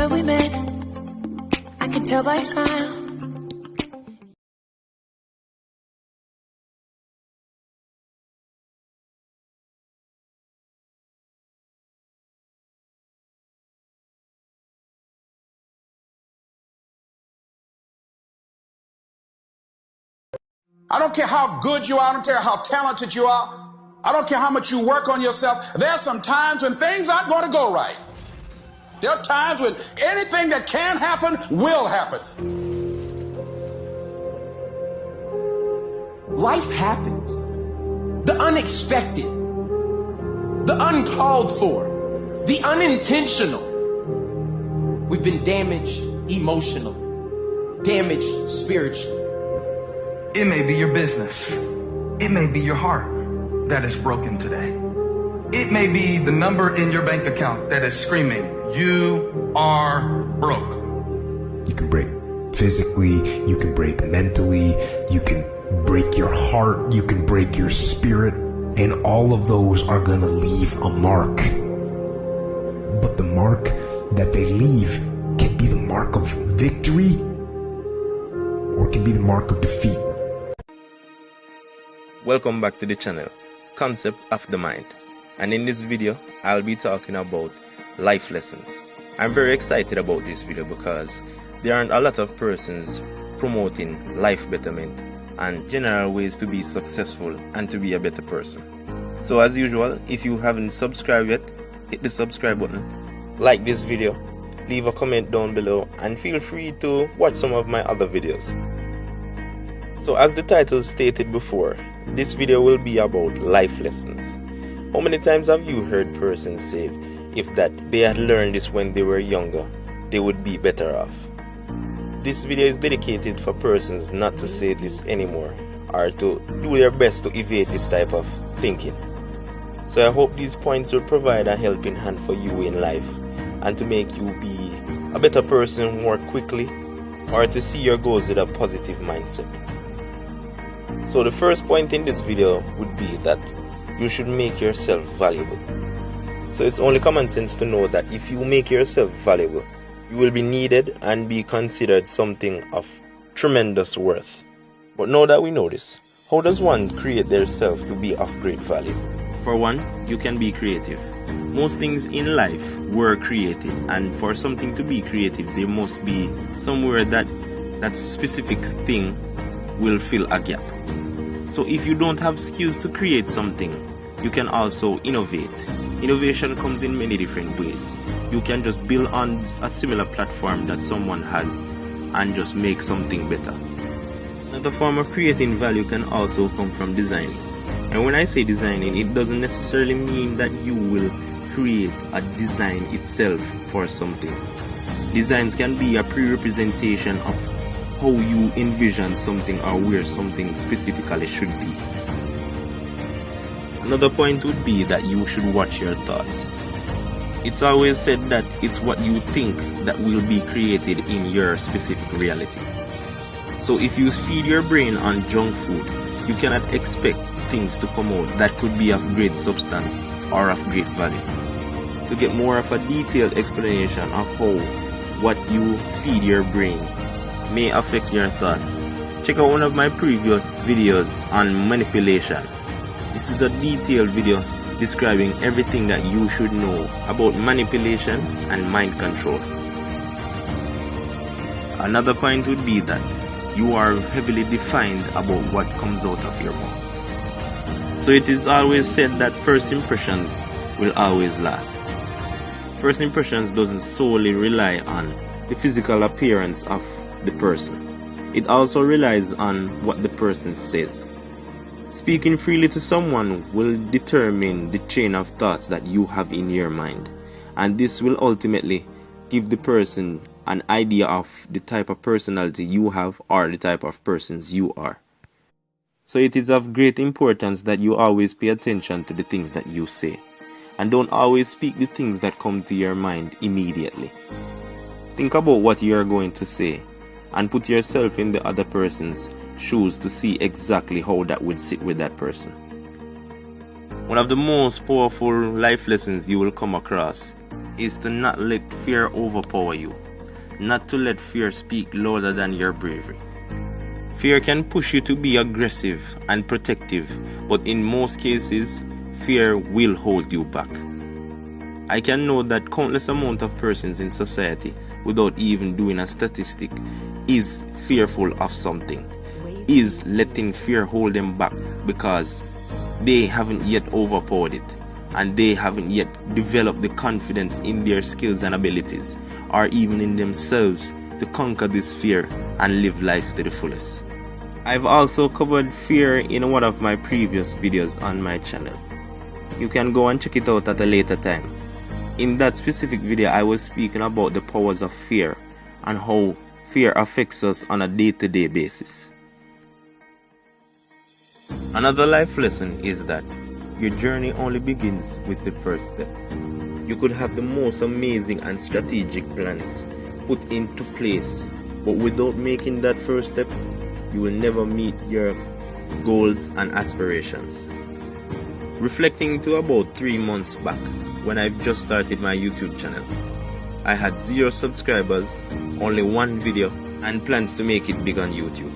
remember we met. I could tell by your smile. I don't care how good you are. I don't care how talented you are. I don't care how much you work on yourself. There are some times when things aren't going to go right. There are times when anything that can happen will happen. Life happens. The unexpected, the uncalled for, the unintentional. We've been damaged emotionally, damaged spiritually. It may be your business. It may be your heart that is broken today. It may be the number in your bank account that is screaming, "You are broke." You can break physically, you can break mentally, you can break your heart, you can break your spirit, and all of those are gonna leave a mark. But the mark that they leave can be the mark of victory or it can be the mark of defeat. Welcome back to the channel, Concept of the Mind, and in this video I'll be talking about life lessons. I'm very excited about this video because there aren't a lot of persons promoting life betterment and general ways to be successful and to be a better person. So as usual, if you haven't subscribed yet, hit the subscribe button, like this video, leave a comment down below, and feel free to watch some of my other videos. So as the title stated before, this video will be about life lessons. How many times have you heard persons say if that they had learned this when they were younger, they would be better off? This video is dedicated for persons not to say this anymore or to do their best to evade this type of thinking. So I hope these points will provide a helping hand for you in life and to make you be a better person more quickly or to see your goals with a positive mindset. So the first point in this video would be that you should make yourself valuable. So it's only common sense to know that if you make yourself valuable, you will be needed and be considered something of tremendous worth. But now that we know this, how does one create their self to be of great value? For one, you can be creative. Most things in life were created, and for something to be creative, there must be somewhere that specific thing will fill a gap. So if you don't have skills to create something, you can also innovate. Innovation comes in many different ways. You can just build on a similar platform that someone has and just make something better. Another form of creating value can also come from designing. And when I say designing, it doesn't necessarily mean that you will create a design itself for something. Designs can be a pre-representation of how you envision something or where something specifically should be. Another point would be that you should watch your thoughts. It's always said that it's what you think that will be created in your specific reality. So if you feed your brain on junk food, you cannot expect things to come out that could be of great substance or of great value. To get more of a detailed explanation of how what you feed your brain may affect your thoughts, check out one of my previous videos on manipulation. This is a detailed video describing everything that you should know about manipulation and mind control. Another point would be that you are heavily defined about what comes out of your mouth. So it is always said that first impressions will always last. First impressions doesn't solely rely on the physical appearance of the person. It also relies on what the person says. Speaking freely to someone will determine the chain of thoughts that you have in your mind, and this will ultimately give the person an idea of the type of personality you have or the type of persons you are. So it is of great importance that you always pay attention to the things that you say, and don't always speak the things that come to your mind immediately. Think about what you are going to say and put yourself in the other person's shoes to see exactly how that would sit with that person. One of the most powerful life lessons you will come across is to not let fear overpower you, not to let fear speak louder than your bravery. Fear can push you to be aggressive and protective, but in most cases, fear will hold you back. I can know that countless amount of persons in society, without even doing a statistic, is fearful of something, is letting fear hold them back because they haven't yet overpowered it, and they haven't yet developed the confidence in their skills and abilities, or even in themselves, to conquer this fear and live life to the fullest. I've also covered fear in one of my previous videos on my channel. You can go and check it out at a later time. In that specific video, I was speaking about the powers of fear and how fear affects us on a day-to-day basis. Another life lesson is that your journey only begins with the first step. You could have the most amazing and strategic plans put into place, but without making that first step, you will never meet your goals and aspirations. Reflecting to about 3 months back, when I just started my YouTube channel, I had 0 subscribers, only 1 video, and plans to make it big on YouTube.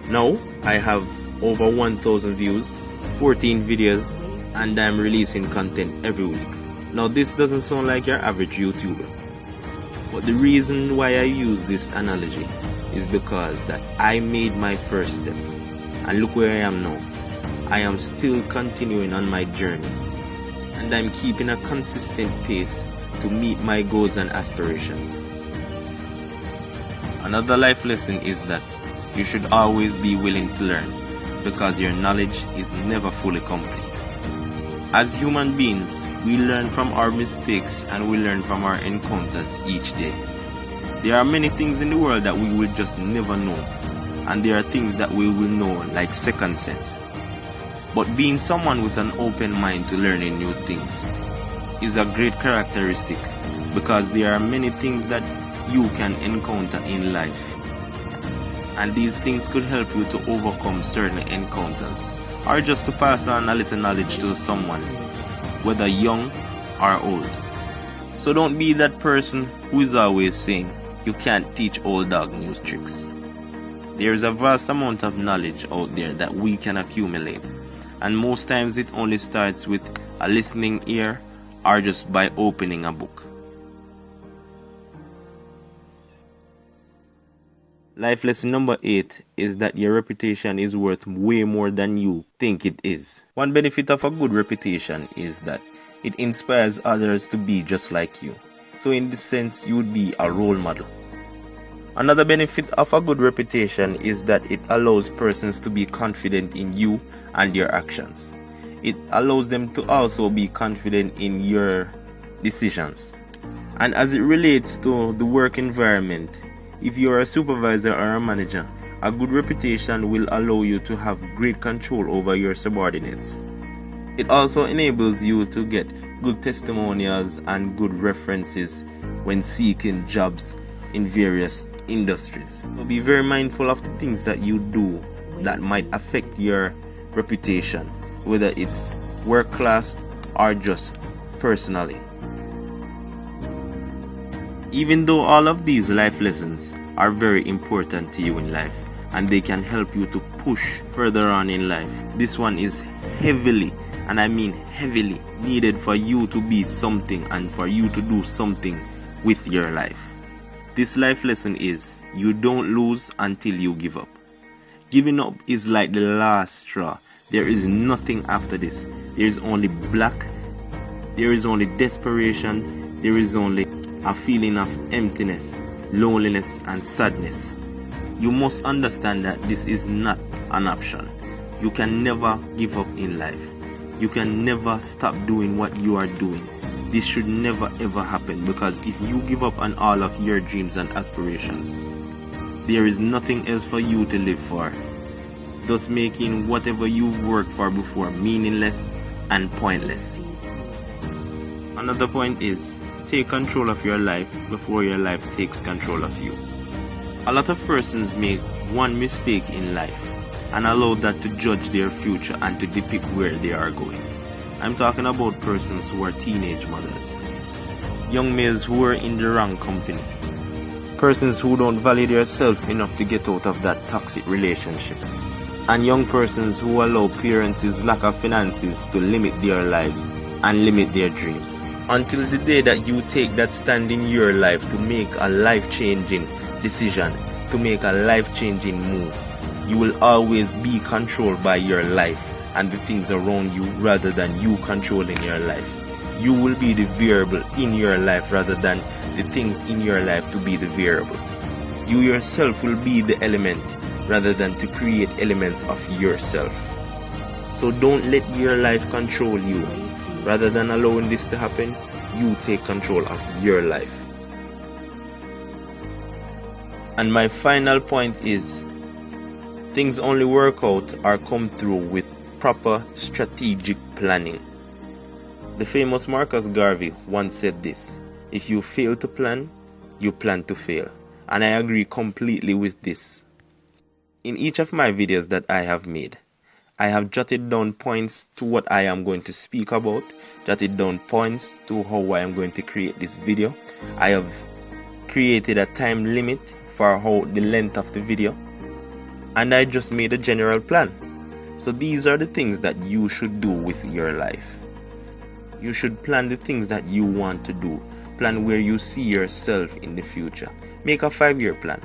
Now, I have over 1,000 views, 14 videos, and I'm releasing content every week. Now, this doesn't sound like your average YouTuber, but the reason why I use this analogy is because that I made my first step, and look where I am now. I am still continuing on my journey, and I'm keeping a consistent pace to meet my goals and aspirations. Another life lesson is that you should always be willing to learn, because your knowledge is never fully complete. As human beings, we learn from our mistakes and we learn from our encounters each day. There are many things in the world that we will just never know, and there are things that we will know like second sense. But being someone with an open mind to learning new things is a great characteristic, because there are many things that you can encounter in life, and these things could help you to overcome certain encounters, or just to pass on a little knowledge to someone, whether young or old. So don't be that person who is always saying you can't teach old dog new tricks. There is a vast amount of knowledge out there that we can accumulate, and most times it only starts with a listening ear or just by opening a book. Life lesson number 8 is that your reputation is worth way more than you think it is. One benefit of a good reputation is that it inspires others to be just like you. So in this sense, you would be a role model. Another benefit of a good reputation is that it allows persons to be confident in you and your actions. It allows them to also be confident in your decisions. And as it relates to the work environment, if you are a supervisor or a manager, a good reputation will allow you to have great control over your subordinates. It also enables you to get good testimonials and good references when seeking jobs in various industries. So be very mindful of the things that you do that might affect your reputation, whether it's work class or just personally. Even though all of these life lessons are very important to you in life and they can help you to push further on in life, this one is heavily, and I mean heavily, needed for you to be something and for you to do something with your life. This life lesson is, you don't lose until you give up. Giving up is like the last straw. There is nothing after this. There is only black. There is only desperation. There is only a feeling of emptiness, loneliness, and sadness. You must understand that this is not an option. You can never give up in life. You can never stop doing what you are doing. This should never ever happen, because if you give up on all of your dreams and aspirations, there is nothing else for you to live for, thus making whatever you've worked for before meaningless and pointless. Another point is, take control of your life before your life takes control of you. A lot of persons make one mistake in life and allow that to judge their future and to depict where they are going. I'm talking about persons who are teenage mothers. young males who are in the wrong company, persons who don't value themselves enough to get out of that toxic relationship, and young persons who allow parents' lack of finances to limit their lives and limit their dreams. Until the day that you take that stand in your life to make a life-changing decision, to make a life-changing move, you will always be controlled by your life and the things around you rather than you controlling your life. You will be the variable in your life rather than the things in your life to be the variable. You yourself will be the element rather than to create elements of yourself. So don't let your life control you. Rather than allowing this to happen, you take control of your life. And my final point is, things only work out or come through with proper strategic planning. The famous Marcus Garvey once said this: if you fail to plan, you plan to fail. And I agree completely with this. In each of my videos that I have made, I have jotted down points to what I am going to speak about, jotted down points to how I am going to create this video. I have created a time limit for how the length of the video, and I just made a general plan. So these are the things that you should do with your life. You should plan the things that you want to do. Plan where you see yourself in the future. Make a 5-year plan,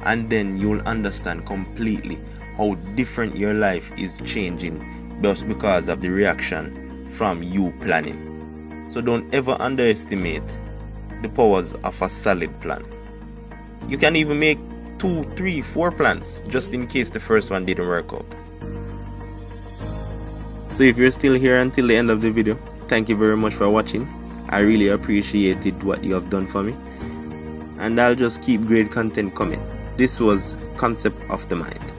and then you'll understand completely how different your life is changing just because of the reaction from you planning. So don't ever underestimate the powers of a solid plan. You can even make 2, 3, 4 plans just in case the first one didn't work out. So if you're still here until the end of the video, thank you very much for watching. I really appreciated what you have done for me, and I'll just keep great content coming. This was Concept of the Mind.